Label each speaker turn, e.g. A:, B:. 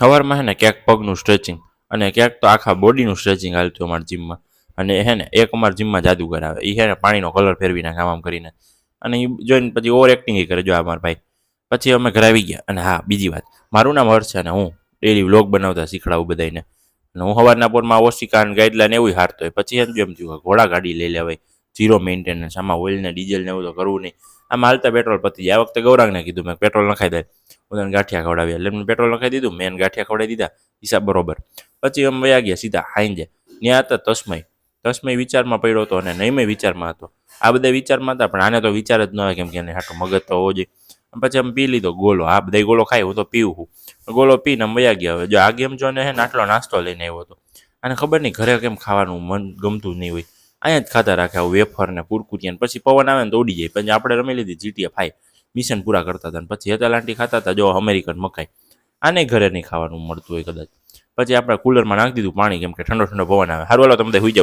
A: સવારમાં હે ને ક્યાંક પગનું સ્ટ્રેચિંગ અને ક્યાંક તો આખા બોડીનું સ્ટ્રેચિંગ હાલતું અમારા જીમમાં. અને હે ને એક અમારા જીમમાં જાદુગર આવે, એ હે ને પાણીનો કલર ફેરવી નાખે આમ કરીને, અને એ જોઈને પછી ઓવર એક્ટિંગ કરે જો અમારા ભાઈ. પછી અમે ઘરે આવી ગયા. અને હા, બીજી વાત, મારું નામ હર્ષ છે અને હું ડેલી વ્લોગ બનાવતા શીખડાવું બધાને. અને હું સવારના પોરમાં ઓશિકા ગાઈડલાઈન એવું હારતો હોય. પછી એમ થયું ઘોડા ગાડી લઈ લેવાય, ઝીરો મેન્ટેનન્સ, આમાં ઓઇલ ને ડીઝલ ને એવું તો કરવું નહીં. આમાં હાલતા પેટ્રોલ પતી જાય. આ વખતે ગૌરાંગને કીધું મેં પેટ્રોલ નખાઈ દે, બધાને ગાંઠિયા ખવડાવ્યા. એટલે મેં પેટ્રોલ નખાઈ દીધું, મેન ગાંઠિયા ખવડાવી દીધા, હિસાબ બરોબર. પછી અમે વયા ગયા સીધા હાઈંજે. ત્યાં હતા તસ્મય વિચારમાં પડ્યો હતો અને નઈમય વિચારમાં હતો. આ બધા વિચારમાં હતા, પણ આને તો વિચાર જ ન હોય, કેમ કે એને હાટો મગજ તો હોવો જોઈએ. પછી અમે પી લીધો ગોલો. આ બધા ગોલો ખાય, હું તો પીવું છું. ગોલો પીને અમે વયા ગયા. હવે જો આ ગેમ જોને હે ને આટલો નાસ્તો લઈને આવ્યો હતો. આને ખબર નહીં ઘરે કેમ ખાવાનું મન ગમતું નહીં હોય, અહીંયા જ ખાતા રાખે આવું વેફર ને કુરકુરિયા. પછી પવન આવે ને તો ઉડી જાય. પછી આપણે રમી લીધી GTA 5, મિશન પૂરા કરતા હતા. પછી હેતાલાંટી ખાતા હતા, જો અમેરિકન મકાઈ. આને ઘરે નહીં ખાવાનું મળતું હોય કદાચ. પછી આપણે કુલરમાં નાખી દીધું પાણી, કેમ કે ઠંડો ઠંડો પવન આવે. સારું, હાલો તમે હુઈ જાઓ.